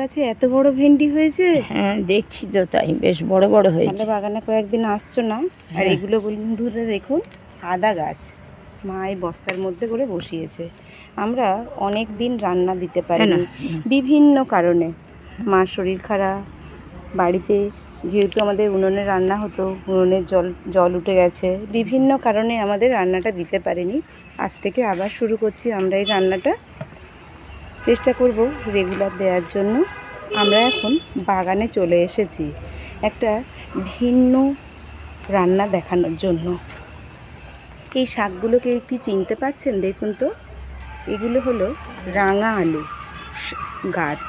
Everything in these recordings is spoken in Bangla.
গাছে এত বড় ভেন্ডি হয়েছে। হ্যাঁ দেখছি তো, তাই বেশ বড় বড় হয়েছে। বাগানে কয়েকদিন আসছো না। আর এগুলো বন্ধুরা দেখুন আদা গাছ মা এই বস্তার মধ্যে করে বসিয়েছে। আমরা অনেক দিন রান্না দিতে পারিনি বিভিন্ন কারণে। মার শরীর খারাপ, বাড়িতে যেহেতু আমাদের উনুনে রান্না হতো, উনুনের জল উঠে গেছে, বিভিন্ন কারণে আমাদের রান্নাটা দিতে পারিনি। আজ থেকে আবার শুরু করছি আমরা এই রান্নাটা, চেষ্টা করব রেগুলার দেওয়ার জন্য। আমরা এখন বাগানে চলে এসেছি একটা ভিন্ন রান্না দেখানোর জন্য। এই শাকগুলোকে কি চিনতে পাচ্ছেন? দেখুন তো, এগুলো হলো রাঙা আলু গাছ।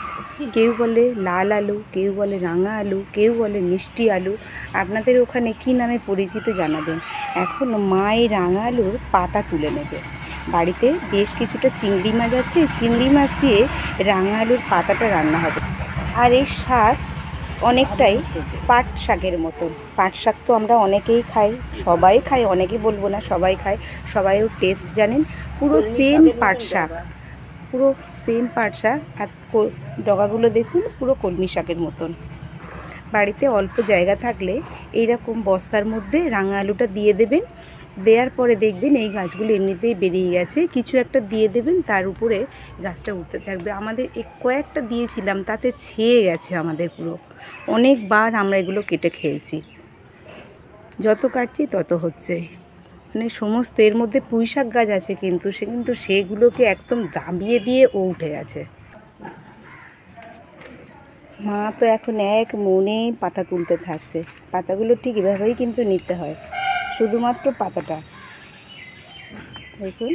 কেউ বলে লাল আলু, কেউ বলে রাঙা আলু, কেউ বলে মিষ্টি আলু। আপনাদের ওখানে কি নামে পরিচিত জানাবেন। এখন মা এই রাঙা আলুর পাতা তুলে নেবে। বাড়িতে বেশ কিছুটা চিংড়ি মাছ আছে, চিংড়ি মাছ দিয়ে রাঙা আলুর পাতাটা রান্না হবে। আর এই শাক অনেকটাই পাট শাকের মতন। পাট শাক তো আমরা অনেকেই খাই, সবাই খাই, অনেকেই বলবো না, সবাই খায়, সবাইও টেস্ট জানেন। পুরো সেম পাট শাক, পুরো সেম পাট শাক। আর ডগাগুলো দেখুন পুরো কলমি শাকের মতন। বাড়িতে অল্প জায়গা থাকলে এইরকম বস্তার মধ্যে রাঙা আলুটা দিয়ে দেবেন। দেওয়ার পরে দেখবেন এই গাছগুলো এমনিতেই বেরিয়ে গেছে, কিছু একটা দিয়ে দেবেন, তার উপরে গাছটা উঠতে থাকবে। আমাদের কয়েকটা দিয়েছিলাম, তাতে ছেয়ে গেছে আমাদের পুরো। অনেকবার আমরা এগুলো কেটে খেয়েছি, যত কাটছি তত হচ্ছে। মানে সমস্ত এর মধ্যে পুঁই শাক গাছ আছে, কিন্তু সেগুলোকে একদম দাবিয়ে দিয়ে ও উঠে গেছে। মা তো এখন এক মনে পাতা তুলতে থাকছে। পাতাগুলো ঠিক এভাবেই কিন্তু নিতে হয়, শুধুমাত্র পাতাটা দেখুন।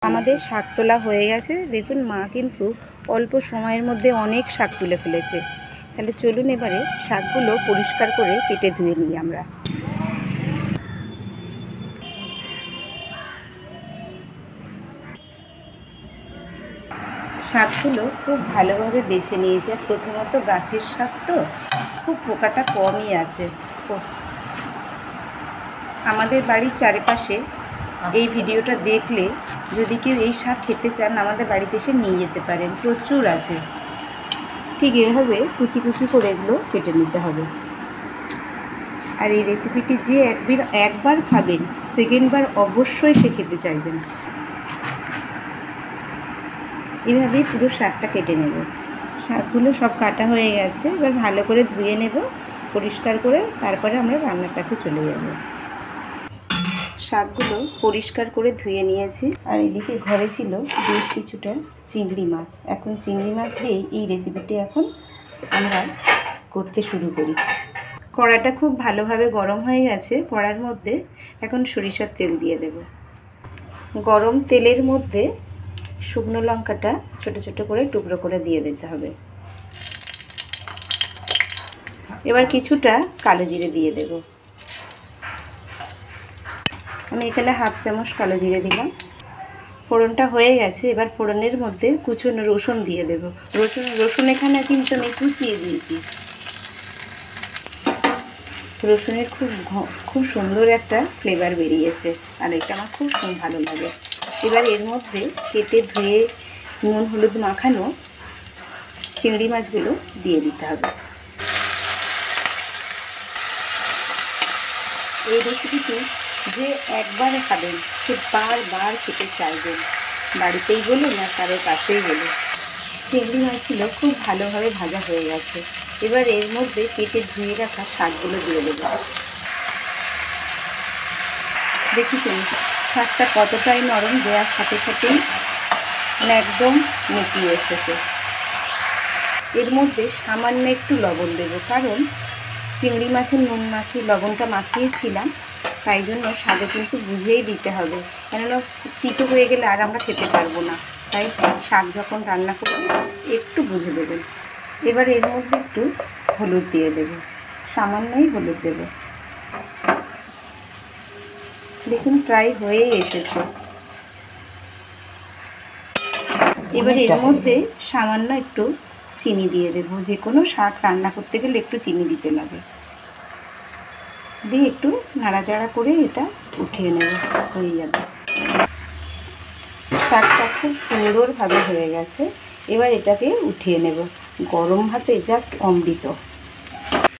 আমাদের শাক তোলা হয়ে গেছে, দেখুন মা কিন্তু অল্প সময়ের মধ্যে অনেক শাক তুলে ফেলেছে। তাহলে চলুন এবারে শাকগুলো পরিষ্কার করে কেটে ধুয়ে নিই আমরা। শাকগুলো খুব ভালোভাবে বেছে নিয়েছে। প্রথমত গাছের শাক তো খুব পোকাটা কমই আছে। আমাদের বাড়ির চারিপাশে এই ভিডিওটা দেখলে যদি কেউ এই শাক খেতে চান, আমাদের বাড়িতে এসে নিয়ে যেতে পারেন, প্রচুর আছে। ঠিক এভাবে কুচি কুচি করে এগুলো কেটে নিতে হবে। আর এই রেসিপিটি যে একবার খাবেন, সেকেন্ডবার অবশ্যই সে খেতে চাইবেন। এভাবেই পুরো শাকটা কেটে নেব। শাকগুলো সব কাটা হয়ে গেছে, এবার ভালো করে ধুয়ে নেব পরিষ্কার করে, তারপরে আমরা রান্নার কাছে চলে যাব। শাকগুলো পরিষ্কার করে ধুয়ে নিয়েছি। আর এদিকে ঘরে ছিল বেশ কিছুটা চিংড়ি মাছ। এখন চিংড়ি মাছ দিয়ে এই রেসিপিটি এখন আমরা করতে শুরু করি। কড়াটা খুব ভালোভাবে গরম হয়ে গেছে। কড়ার মধ্যে এখন সরিষার তেল দিয়ে দেব। গরম তেলের মধ্যে শুকনো লঙ্কাটা ছোট ছোট করে টুকরো করে দিয়ে দিতে হবে। এবার কিছুটা কালো জিরে দিয়ে দেব। আমি এখানে হাফ চামচ কালো জিরে দিলাম। ফোড়নটা হয়ে গেছে। এবার ফোড়নের মধ্যে কুচনো রসুন দিয়ে দেব। রসুন এখানে কিন্তু আমি কুচিয়ে দিয়েছি। রসুনের খুব সুন্দর একটা ফ্লেভার বেরিয়েছে, আর এটা আমার খুব ভালো লাগে। এবার এর মধ্যে কেটে ধুয়ে নুন হলুদ মাখানো চিংড়ি মাছগুলো দিয়ে দিতে হবে। এই রেসিপিটি যে একবারে খাবেন সে বারবার খেতে চাইবেন, বাড়িতেই বলুন আর কারোর কাছেই বলুন। চিংড়ি মাছগুলো খুব ভালোভাবে ভাজা হয়ে গেছে। এবার এর মধ্যে কেটে ধুয়ে রাখা শাকগুলো দিয়ে দেবো। দেখুন শাকটা কতটাই নরম, দেওয়ার সাথে সাথেই মানে একদম মিটিয়ে এসেছে। এর মধ্যে সামান্য একটু লবণ দেবো, কারণ চিংড়ি মাছের নুন মাখিয়ে লবণটা মাখিয়েছিলাম, তাই জন্য স্বাদে কিন্তু বুঝেই দিতে হবে, কেননা তিতো হয়ে গেলে আর আমরা খেতে পারবো না। তাই শাক যখন রান্না করবেন একটু বুঝে দেবেন। এবার এর মধ্যে একটু হলুদ দিয়ে দেবো, সামান্যই হলুদ দেবো। দেখুন প্রায় হয়ে এসেছে। এবার এর মধ্যে সামান্য একটু চিনি দিয়ে দেবো। যে কোনো শাক রান্না করতে গেলে একটু চিনি দিতে লাগে। দিয়ে একটু নাড়াচাড়া করে এটা উঠিয়ে নেব, হয়ে যাবে। শাকটা খুব সুন্দরভাবে হয়ে গেছে। এবার এটাকে উঠিয়ে নেব। গরম ভাতে জাস্ট অমৃত।